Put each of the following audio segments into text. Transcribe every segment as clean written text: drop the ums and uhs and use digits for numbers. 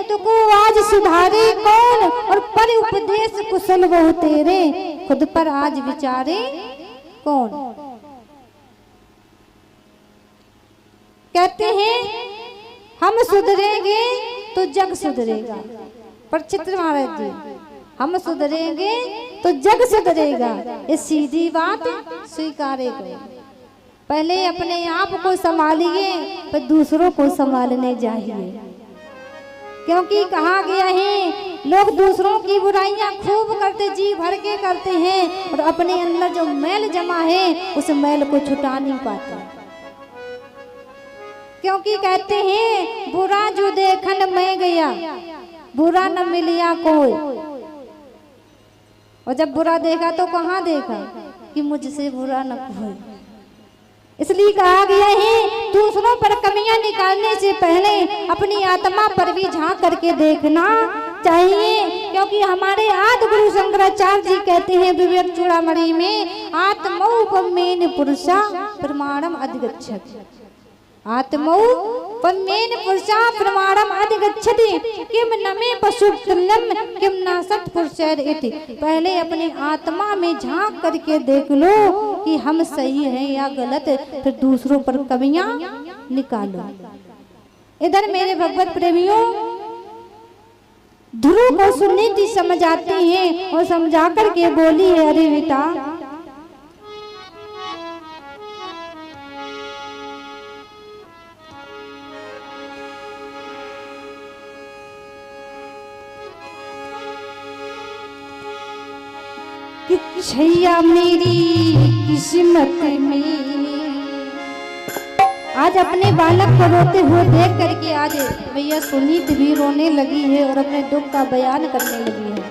खुद को आज सुधारे कौन, और पर उपदेश कुशल बहु तेरे, खुद पर आज विचारे कौन। कहते हैं हम सुधरेंगे तो जग सुधरेगा। परीक्षित महाराज जी, हम सुधरेंगे तो जग सुधरेगा, ये सीधी बात स्वीकारे करो। पहले अपने आप को संभालिए, फिर दूसरों को संभालने जाइए। क्योंकि कहा गया है लोग दूसरों की बुराइयां खूब करते, जी भर के करते हैं, और अपने अंदर जो मैल जमा है उस मैल को छुटा नहीं पाते। क्योंकि कहते हैं बुरा जो देखन मैं गया, बुरा न मिलिया कोई। और जब बुरा देखा तो कहाँ देखा कि मुझसे बुरा न कोई। इसलिए कहा गया है दूसरों पर कमियां निकालने से पहले अपनी आत्मा पर भी झांक करके देखना चाहिए। क्योंकि हमारे आदि गुरु शंकराचार्य जी कहते हैं विवेक चूड़ामणि में, आत्मौपमेन पुरुषा प्रमाणम अधिगच्छति, आत्मौपमेन पुरुषा प्रमाणम अधिगच्छति, किम न मे पशुतुल्यम किम न सत्पुरुषैर इति। पहले अपनी आत्मा में झांक करके देख लो कि हम सही हैं या गलत, फिर दूसरों पर कमियां निकालो। इधर मेरे भगवत प्रेमियों, ध्रुव को सुनीति समझ आती है और समझा करके बोली है, अरे बेटा कि छैया मेरी किस्मत में। आज अपने बालक को रोते हुए देख करके आज भैया सुनीत भी रोने लगी है और अपने दुख का बयान करने लगी है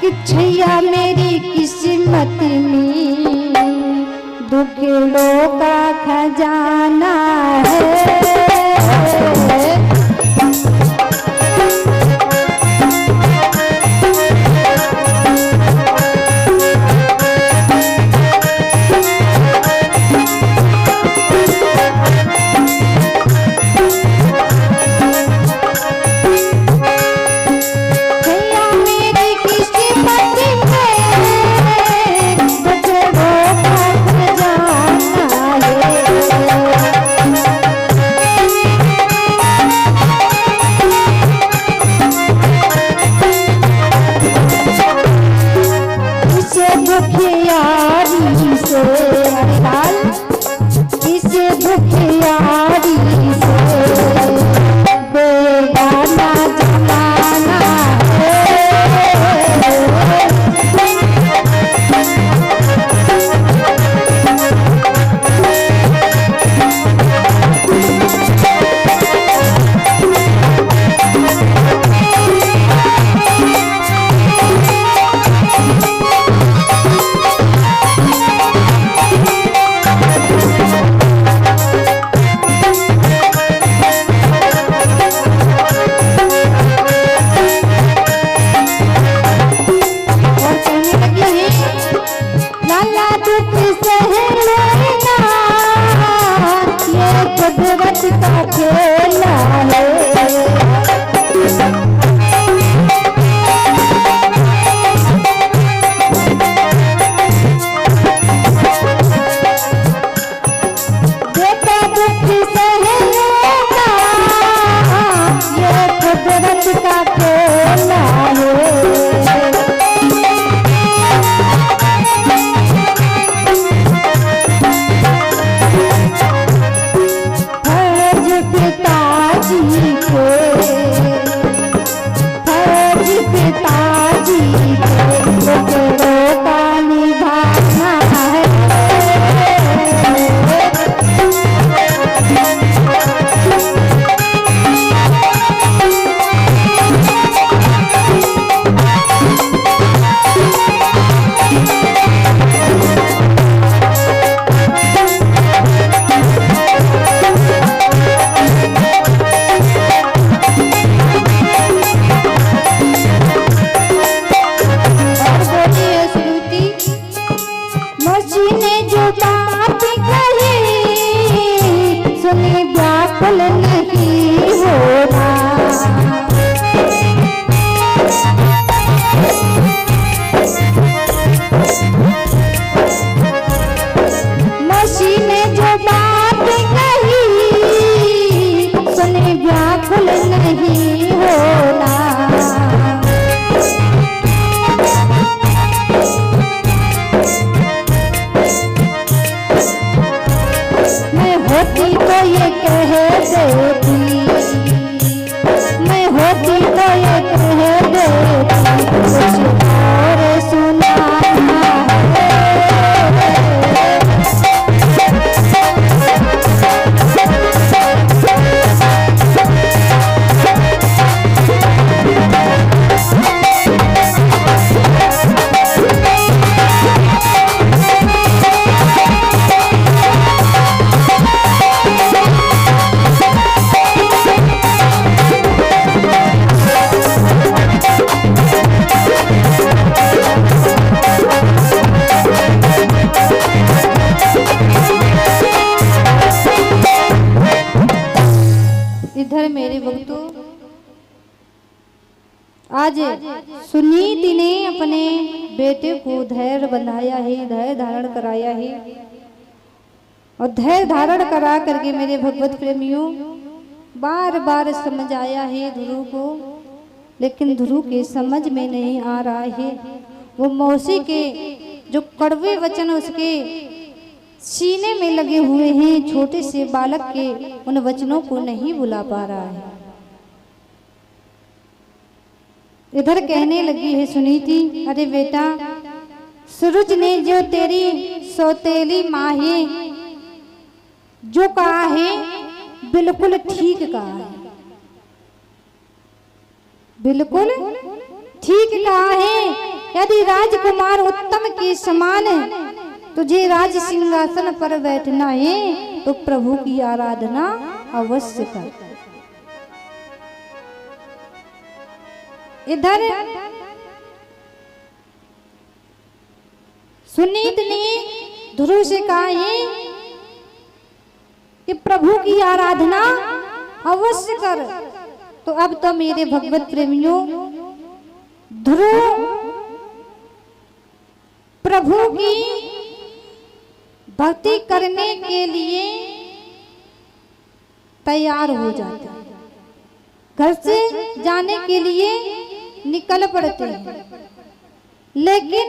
कि छैया मेरी किस्मत में दुखड़ों का खजाना है। इधर मेरे भक्तों, आज सुनीति ने अपने बेटे को धैर्य बंधाया है, धैर्य धारण कराया है। और धैर्य धारण करा करके मेरे भगवत प्रेमियों बार बार समझाया है ध्रुव को, लेकिन ध्रुव के समझ में नहीं आ रहा है। वो मौसी के जो कड़वे वचन उसके सीने में लगे हुए हैं, छोटे से बालक के उन वचनों को नहीं भुला पा रहा है। इधर कहने लगी है सुनीति, अरे बेटा, सूरज ने जो तेरी सौतेली माँ है जो कहा है बिल्कुल ठीक कहा है, बिल्कुल ठीक कहा है। यदि राजकुमार उत्तम के समान तुझे राज सिंहासन पर बैठना है तो प्रभु की आराधना अवश्य कर। इधर सुनीत ने ध्रुव से कहा है कि प्रभु की आराधना अवश्य कर। तो अब तो मेरे भगवत प्रेमियों, ध्रुव प्रभु की भक्ति करने के लिए तैयार हो जाते हैं, घर से जाने के लिए निकल पड़ते हैं। लेकिन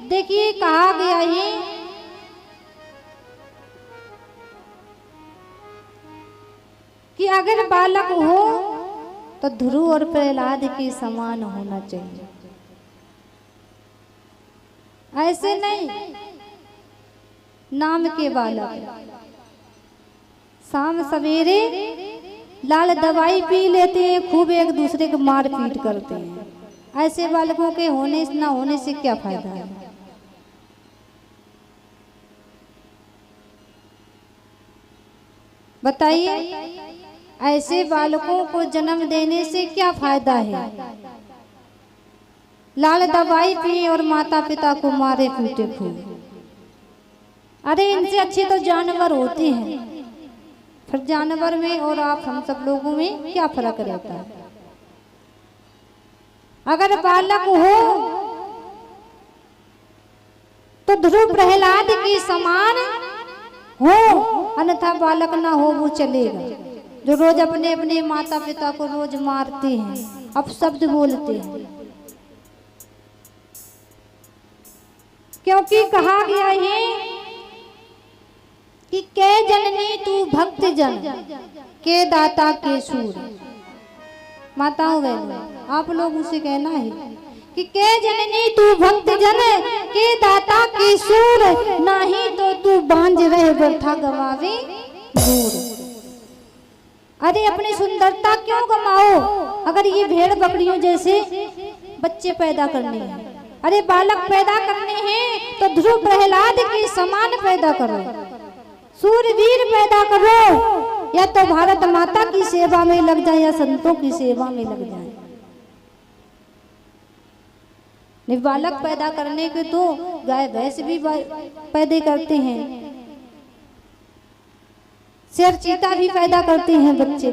देखिए कहा गया है कि अगर बालक हो तो ध्रुव और प्रहलाद के समान होना चाहिए। ऐसे नहीं नाम के बालक शाम सवेरे लाल दवाई पी लेते हैं, खूब एक दूसरे को मार पीट करते हैं। ऐसे बालकों के होने ना होने से क्या फायदा है। बताइए, ऐसे बालकों को जन्म देने से क्या फायदा है। लाल दवाई पिए और माता पिता को मारे पीटे खूब। अरे इनसे अच्छे तो जानवर होते हैं। फिर जानवर में और आप हम सब लोगों में क्या फर्क रहता है। अगर बालक हो तो ध्रुव प्रहलाद के समान हो, अन्यथा बालक ना हो वो चलेगा। जो रोज अपने अपने माता पिता को रोज मारते हैं, अपशब्द बोलते हैं। क्योंकि कहा गया है कि के जननी तू भक्त जन के दाता के सूर। माताओं बहनों, आप लोग उसे कहना है कि के जननी तू भक्त जन के दाता के सूर, नहीं तो तू बांझ रहे व्यर्था गवावे दूर। अरे अपनी सुंदरता क्यों गमाओ अगर ये भेड़ बकरियों जैसे बच्चे पैदा करने हैं। अरे बालक पैदा करने हैं तो ध्रुव प्रहलाद के समान पैदा करो, सूरवीर पैदा करो, या तो भारत माता की सेवा में लग जाए या संतों की सेवा में लग जाए। बालक पैदा करने के तो गाय भैंस भी पैदा करते हैं, शेर चीता भी पैदा करते हैं बच्चे।